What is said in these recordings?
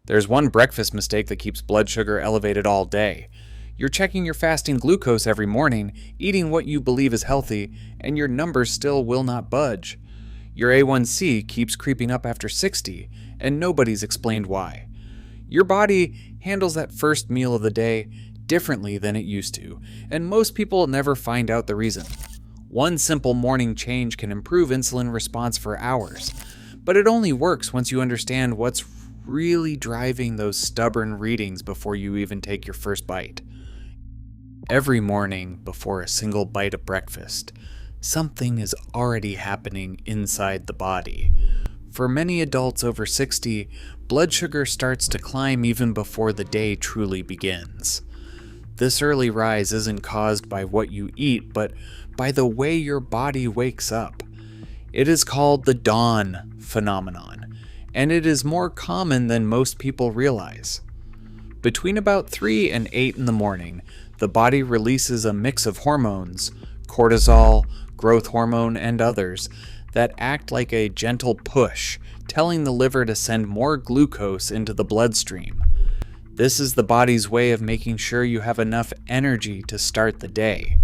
There's one breakfast mistake that keeps blood sugar elevated all day. You're checking your fasting glucose every morning, eating what you believe is healthy, and your numbers still will not budge. Your A1C keeps creeping up after 60, and nobody's explained why. Your body handles that first meal of the day differently than it used to, and most people never find out the reason. One simple morning change can improve insulin response for hours, but it only works once you understand what's really driving those stubborn readings before you even take your first bite. Every morning before a single bite of breakfast, something is already happening inside the body. For many adults over 60, blood sugar starts to climb even before the day truly begins. This early rise isn't caused by what you eat, but by the way your body wakes up. It is called the dawn phenomenon, and it is more common than most people realize. Between about 3 and 8 in the morning, the body releases a mix of hormones, cortisol, growth hormone, and others, that act like a gentle push, telling the liver to send more glucose into the bloodstream. This is the body's way of making sure you have enough energy to start the day.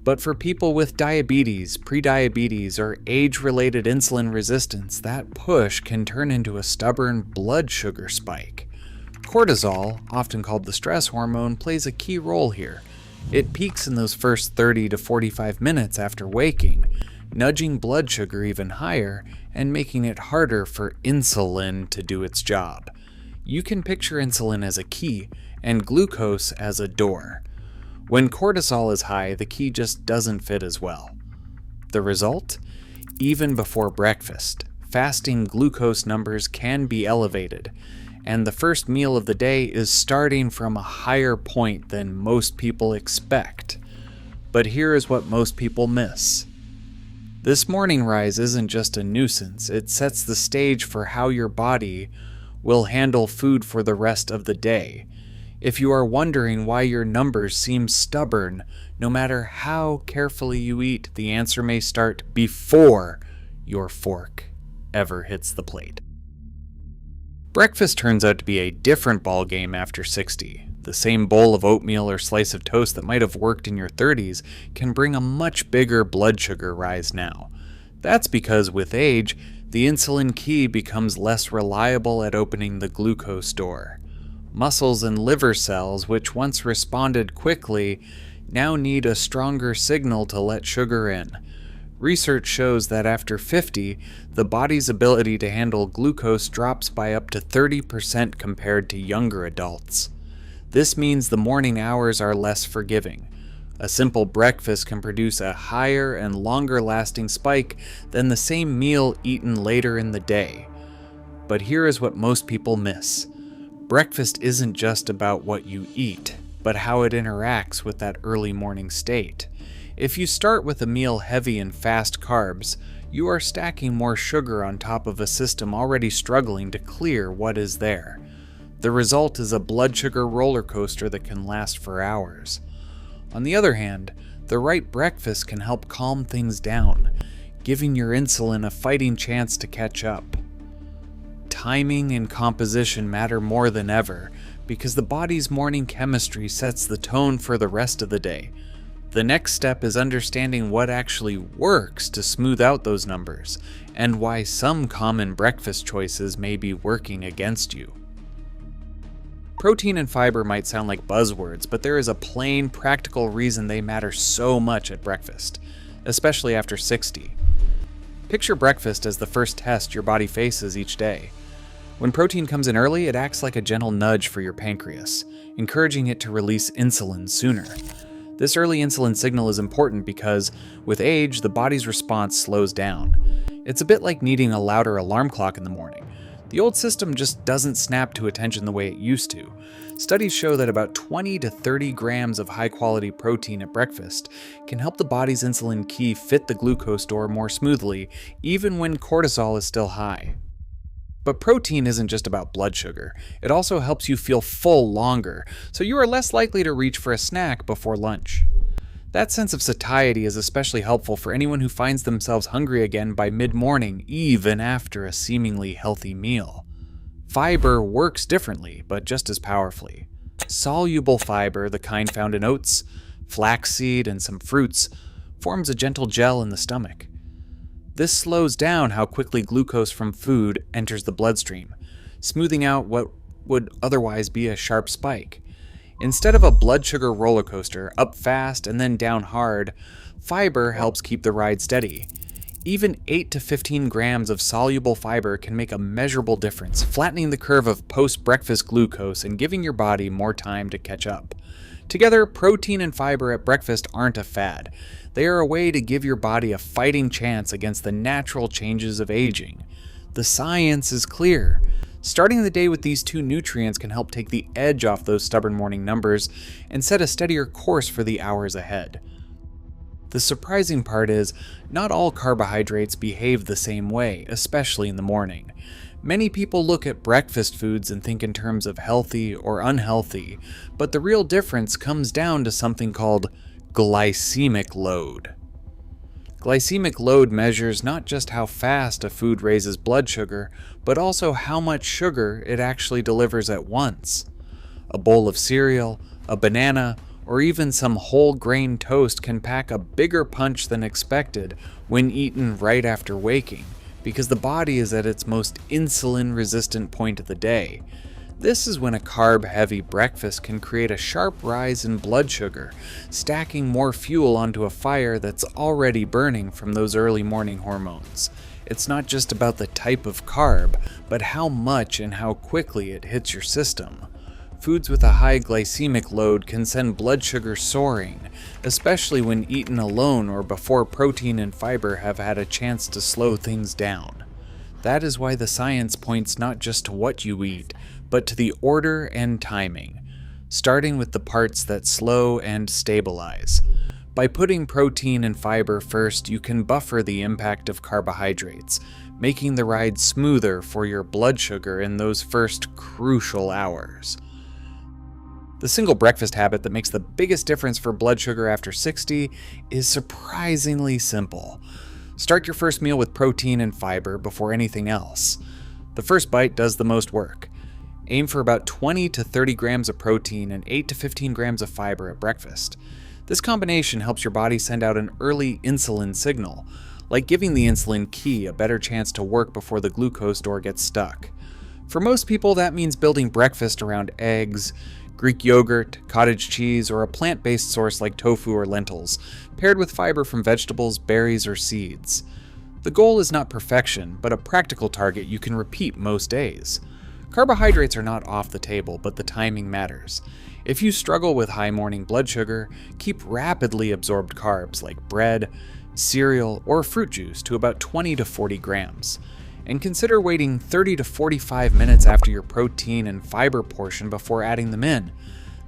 But for people with diabetes, prediabetes, or age-related insulin resistance, that push can turn into a stubborn blood sugar spike. Cortisol, often called the stress hormone, plays a key role here. It peaks in those first 30 to 45 minutes after waking, nudging blood sugar even higher and making it harder for insulin to do its job. You can picture insulin as a key and glucose as a door. When cortisol is high, the key just doesn't fit as well. The result? Even before breakfast, fasting glucose numbers can be elevated, and the first meal of the day is starting from a higher point than most people expect. But here is what most people miss. This morning rise isn't just a nuisance, it sets the stage for how your body will handle food for the rest of the day. If you are wondering why your numbers seem stubborn, no matter how carefully you eat, the answer may start before your fork ever hits the plate. Breakfast turns out to be a different ballgame after 60. The same bowl of oatmeal or slice of toast that might have worked in your 30s can bring a much bigger blood sugar rise now. That's because with age, the insulin key becomes less reliable at opening the glucose door. Muscles and liver cells, which once responded quickly, now need a stronger signal to let sugar in. Research shows that after 50, the body's ability to handle glucose drops by up to 30% compared to younger adults. This means the morning hours are less forgiving. A simple breakfast can produce a higher and longer-lasting spike than the same meal eaten later in the day. But here is what most people miss. Breakfast isn't just about what you eat, but how it interacts with that early morning state. If you start with a meal heavy in fast carbs, you are stacking more sugar on top of a system already struggling to clear what is there. The result is a blood sugar roller coaster that can last for hours. On the other hand, the right breakfast can help calm things down, giving your insulin a fighting chance to catch up. Timing and composition matter more than ever because the body's morning chemistry sets the tone for the rest of the day. The next step is understanding what actually works to smooth out those numbers and why some common breakfast choices may be working against you. Protein and fiber might sound like buzzwords, but there is a plain, practical reason they matter so much at breakfast, especially after 60. Picture breakfast as the first test your body faces each day. When protein comes in early, it acts like a gentle nudge for your pancreas, encouraging it to release insulin sooner. This early insulin signal is important because, with age, the body's response slows down. It's a bit like needing a louder alarm clock in the morning. The old system just doesn't snap to attention the way it used to. Studies show that about 20 to 30 grams of high-quality protein at breakfast can help the body's insulin key fit the glucose door more smoothly, even when cortisol is still high. But protein isn't just about blood sugar. It also helps you feel full longer, so you are less likely to reach for a snack before lunch. That sense of satiety is especially helpful for anyone who finds themselves hungry again by mid-morning, even after a seemingly healthy meal. Fiber works differently, but just as powerfully. Soluble fiber, the kind found in oats, flaxseed, and some fruits, forms a gentle gel in the stomach. This slows down how quickly glucose from food enters the bloodstream, smoothing out what would otherwise be a sharp spike. Instead of a blood sugar roller coaster, up fast and then down hard, fiber helps keep the ride steady. Even 8 to 15 grams of soluble fiber can make a measurable difference, flattening the curve of post-breakfast glucose and giving your body more time to catch up. Together, protein and fiber at breakfast aren't a fad. They are a way to give your body a fighting chance against the natural changes of aging. The science is clear. Starting the day with these two nutrients can help take the edge off those stubborn morning numbers and set a steadier course for the hours ahead. The surprising part is, not all carbohydrates behave the same way, especially in the morning. Many people look at breakfast foods and think in terms of healthy or unhealthy, but the real difference comes down to something called glycemic load. Glycemic load measures not just how fast a food raises blood sugar, but also how much sugar it actually delivers at once. A bowl of cereal, a banana, or even some whole grain toast can pack a bigger punch than expected when eaten right after waking, because the body is at its most insulin-resistant point of the day. This is when a carb-heavy breakfast can create a sharp rise in blood sugar, stacking more fuel onto a fire that's already burning from those early morning hormones. It's not just about the type of carb, but how much and how quickly it hits your system. Foods with a high glycemic load can send blood sugar soaring, especially when eaten alone or before protein and fiber have had a chance to slow things down. That is why the science points not just to what you eat, but to the order and timing, starting with the parts that slow and stabilize. By putting protein and fiber first, you can buffer the impact of carbohydrates, making the ride smoother for your blood sugar in those first crucial hours. The single breakfast habit that makes the biggest difference for blood sugar after 60 is surprisingly simple. Start your first meal with protein and fiber before anything else. The first bite does the most work. Aim for about 20 to 30 grams of protein and 8 to 15 grams of fiber at breakfast. This combination helps your body send out an early insulin signal, like giving the insulin key a better chance to work before the glucose door gets stuck. For most people, that means building breakfast around eggs, Greek yogurt, cottage cheese, or a plant-based source like tofu or lentils, paired with fiber from vegetables, berries, or seeds. The goal is not perfection, but a practical target you can repeat most days. Carbohydrates are not off the table, but the timing matters. If you struggle with high morning blood sugar, keep rapidly absorbed carbs like bread, cereal, or fruit juice to about 20 to 40 grams. And consider waiting 30 to 45 minutes after your protein and fiber portion before adding them in.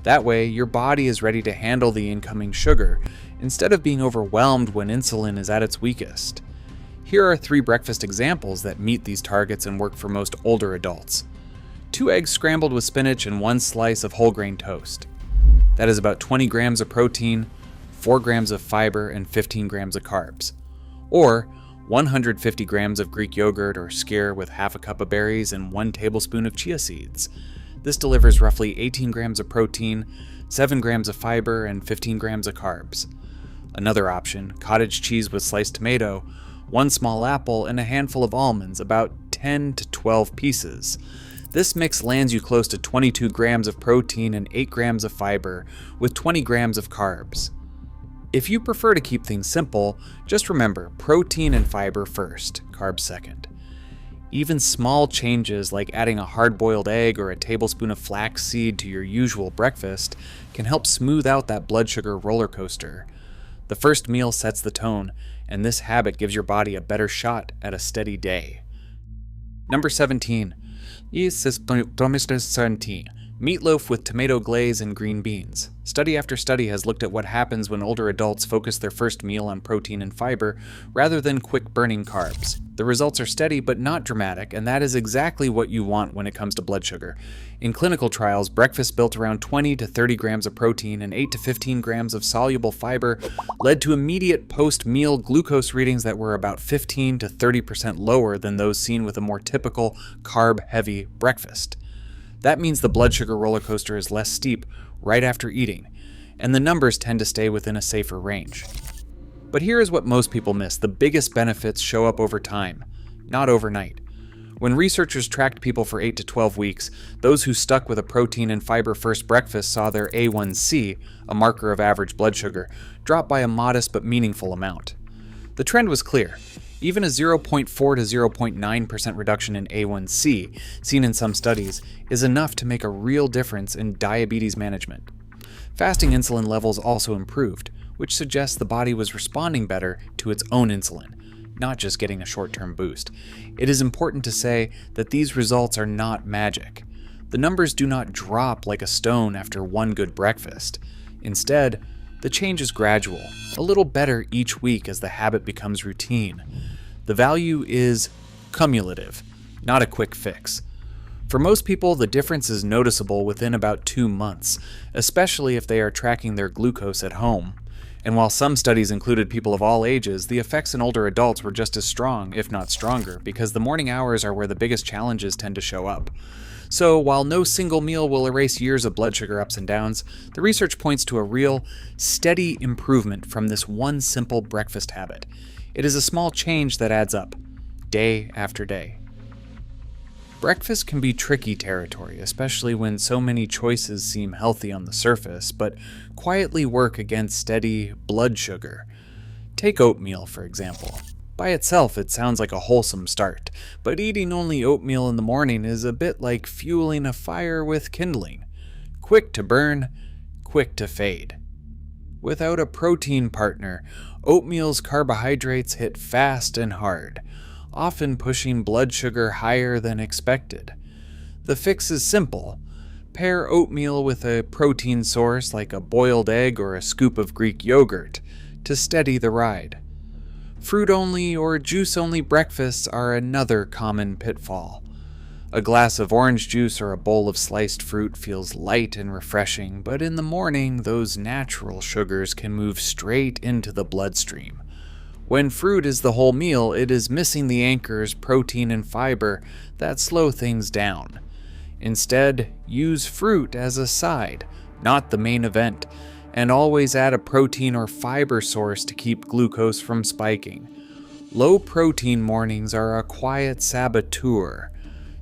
That way, your body is ready to handle the incoming sugar, instead of being overwhelmed when insulin is at its weakest. Here are 3 breakfast examples that meet these targets and work for most older adults. 2 eggs scrambled with spinach and 1 slice of whole grain toast. That is about 20 grams of protein, 4 grams of fiber, and 15 grams of carbs. Or 150 grams of Greek yogurt or skyr with half a cup of berries and 1 tablespoon of chia seeds. This delivers roughly 18 grams of protein, 7 grams of fiber, and 15 grams of carbs. Another option, cottage cheese with sliced tomato, 1 small apple, and a handful of almonds, about 10 to 12 pieces. This mix lands you close to 22 grams of protein and 8 grams of fiber, with 20 grams of carbs. If you prefer to keep things simple, just remember protein and fiber first, carbs second. Even small changes like adding a hard-boiled egg or a tablespoon of flaxseed to your usual breakfast can help smooth out that blood sugar roller coaster. The first meal sets the tone, and this habit gives your body a better shot at a steady day. Number 17. Meatloaf with tomato glaze and green beans. Study after study has looked at what happens when older adults focus their first meal on protein and fiber rather than quick-burning carbs. The results are steady but not dramatic, and that is exactly what you want when it comes to blood sugar. In clinical trials, breakfast built around 20 to 30 grams of protein and 8 to 15 grams of soluble fiber led to immediate post-meal glucose readings that were about 15 to 30% lower than those seen with a more typical carb-heavy breakfast. That means the blood sugar roller coaster is less steep right after eating, and the numbers tend to stay within a safer range. But here is what most people miss. The biggest benefits show up over time, not overnight. When researchers tracked people for 8 to 12 weeks, those who stuck with a protein and fiber-first breakfast saw their A1C, a marker of average blood sugar, drop by a modest but meaningful amount. The trend was clear. Even a 0.4 to 0.9% reduction in A1C, seen in some studies, is enough to make a real difference in diabetes management. Fasting insulin levels also improved, which suggests the body was responding better to its own insulin, not just getting a short-term boost. It is important to say that these results are not magic. The numbers do not drop like a stone after one good breakfast. Instead, the change is gradual, a little better each week as the habit becomes routine. The value is cumulative, not a quick fix. For most people, the difference is noticeable within about 2 months, especially if they are tracking their glucose at home. And while some studies included people of all ages, the effects in older adults were just as strong, if not stronger, because the morning hours are where the biggest challenges tend to show up. So, while no single meal will erase years of blood sugar ups and downs, the research points to a real, steady improvement from this one simple breakfast habit. It is a small change that adds up, day after day. Breakfast can be tricky territory, especially when so many choices seem healthy on the surface, but quietly work against steady blood sugar. Take oatmeal, for example. By itself, it sounds like a wholesome start, but eating only oatmeal in the morning is a bit like fueling a fire with kindling. Quick to burn, quick to fade. Without a protein partner, oatmeal's carbohydrates hit fast and hard, often pushing blood sugar higher than expected. The fix is simple. Pair oatmeal with a protein source like a boiled egg or a scoop of Greek yogurt to steady the ride. Fruit-only or juice-only breakfasts are another common pitfall. A glass of orange juice or a bowl of sliced fruit feels light and refreshing, but in the morning, those natural sugars can move straight into the bloodstream. When fruit is the whole meal, it is missing the anchors, protein and fiber, that slow things down. Instead, use fruit as a side, not the main event, and always add a protein or fiber source to keep glucose from spiking. Low protein mornings are a quiet saboteur.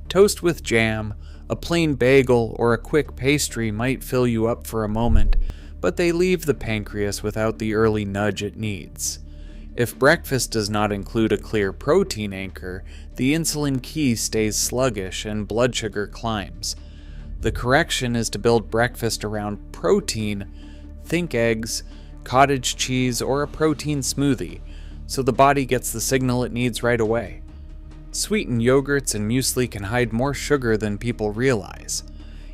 Toast with jam, a plain bagel, or a quick pastry might fill you up for a moment, but they leave the pancreas without the early nudge it needs. If breakfast does not include a clear protein anchor, the insulin key stays sluggish and blood sugar climbs. The correction is to build breakfast around protein. Think eggs, cottage cheese, or a protein smoothie, so the body gets the signal it needs right away. Sweetened yogurts and muesli can hide more sugar than people realize.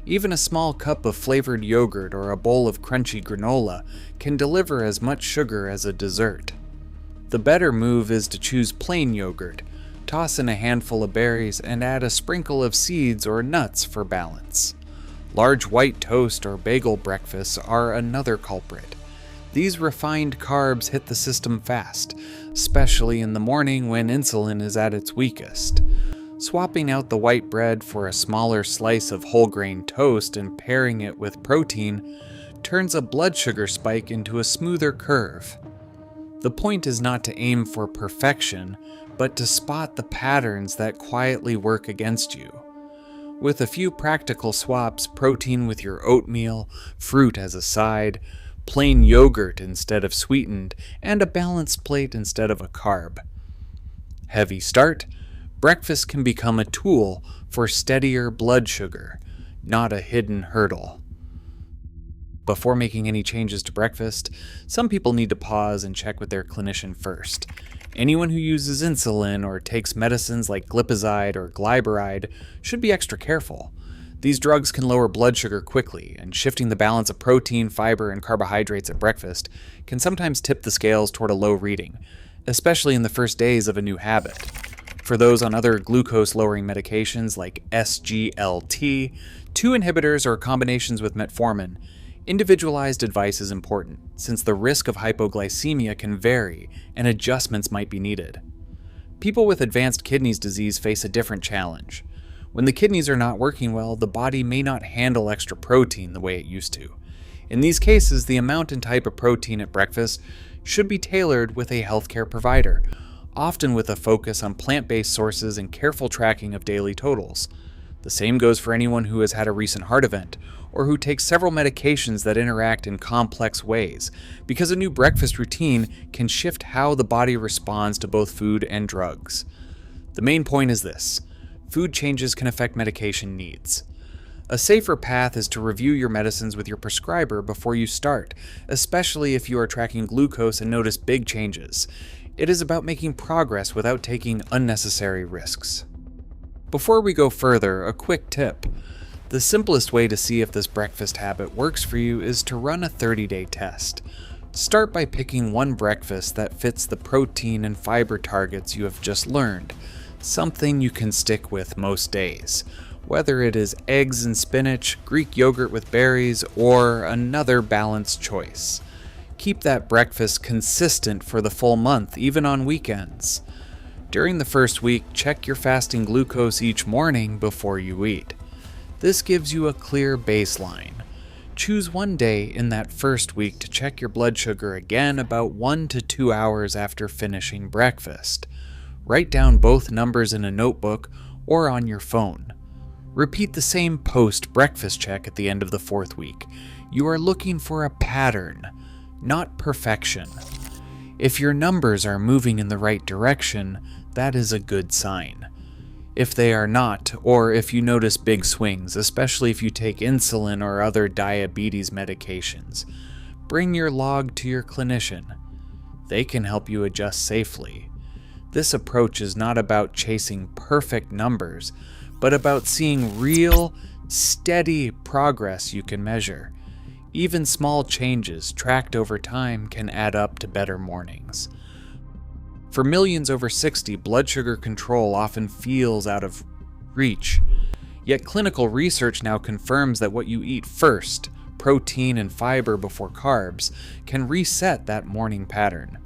Even a small cup of flavored yogurt or a bowl of crunchy granola can deliver as much sugar as a dessert. The better move is to choose plain yogurt, toss in a handful of berries, and add a sprinkle of seeds or nuts for balance. Large white toast or bagel breakfasts are another culprit. These refined carbs hit the system fast, especially in the morning when insulin is at its weakest. Swapping out the white bread for a smaller slice of whole grain toast and pairing it with protein turns a blood sugar spike into a smoother curve. The point is not to aim for perfection, but to spot the patterns that quietly work against you. With a few practical swaps, protein with your oatmeal, fruit as a side, plain yogurt instead of sweetened, and a balanced plate instead of a carb. Heavy start, breakfast can become a tool for steadier blood sugar, not a hidden hurdle. Before making any changes to breakfast, some people need to pause and check with their clinician first. Anyone who uses insulin or takes medicines like glipizide or glyburide should be extra careful. These drugs can lower blood sugar quickly, and shifting the balance of protein, fiber, and carbohydrates at breakfast can sometimes tip the scales toward a low reading, especially in the first days of a new habit. For those on other glucose-lowering medications like SGLT, 2 inhibitors, or combinations with metformin, individualized advice is important, since the risk of hypoglycemia can vary and adjustments might be needed. People with advanced kidneys disease face a different challenge. When the kidneys are not working well, the body may not handle extra protein the way it used to. In these cases, the amount and type of protein at breakfast should be tailored with a healthcare provider, often with a focus on plant-based sources and careful tracking of daily totals. The same goes for anyone who has had a recent heart event, or who takes several medications that interact in complex ways, because a new breakfast routine can shift how the body responds to both food and drugs. The main point is this: food changes can affect medication needs. A safer path is to review your medicines with your prescriber before you start, especially if you are tracking glucose and notice big changes. It is about making progress without taking unnecessary risks. Before we go further, a quick tip. The simplest way to see if this breakfast habit works for you is to run a 30-day test. Start by picking one breakfast that fits the protein and fiber targets you have just learned, something you can stick with most days, whether it is eggs and spinach, Greek yogurt with berries, or another balanced choice. Keep that breakfast consistent for the full month, even on weekends. During the first week, check your fasting glucose each morning before you eat. This gives you a clear baseline. Choose one day in that first week to check your blood sugar again about 1 to 2 hours after finishing breakfast. Write down both numbers in a notebook or on your phone. Repeat the same post-breakfast check at the end of the 4th week. You are looking for a pattern, not perfection. If your numbers are moving in the right direction, that is a good sign. If they are not, or if you notice big swings, especially if you take insulin or other diabetes medications, bring your log to your clinician. They can help you adjust safely. This approach is not about chasing perfect numbers, but about seeing real, steady progress you can measure. Even small changes tracked over time can add up to better mornings. For millions over 60, blood sugar control often feels out of reach. Yet clinical research now confirms that what you eat first, protein and fiber before carbs, can reset that morning pattern.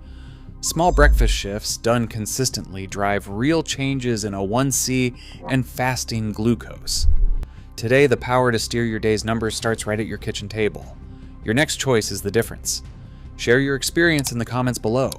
Small breakfast shifts done consistently drive real changes in A1C and fasting glucose. Today, the power to steer your day's numbers starts right at your kitchen table. Your next choice is the difference. Share your experience in the comments below.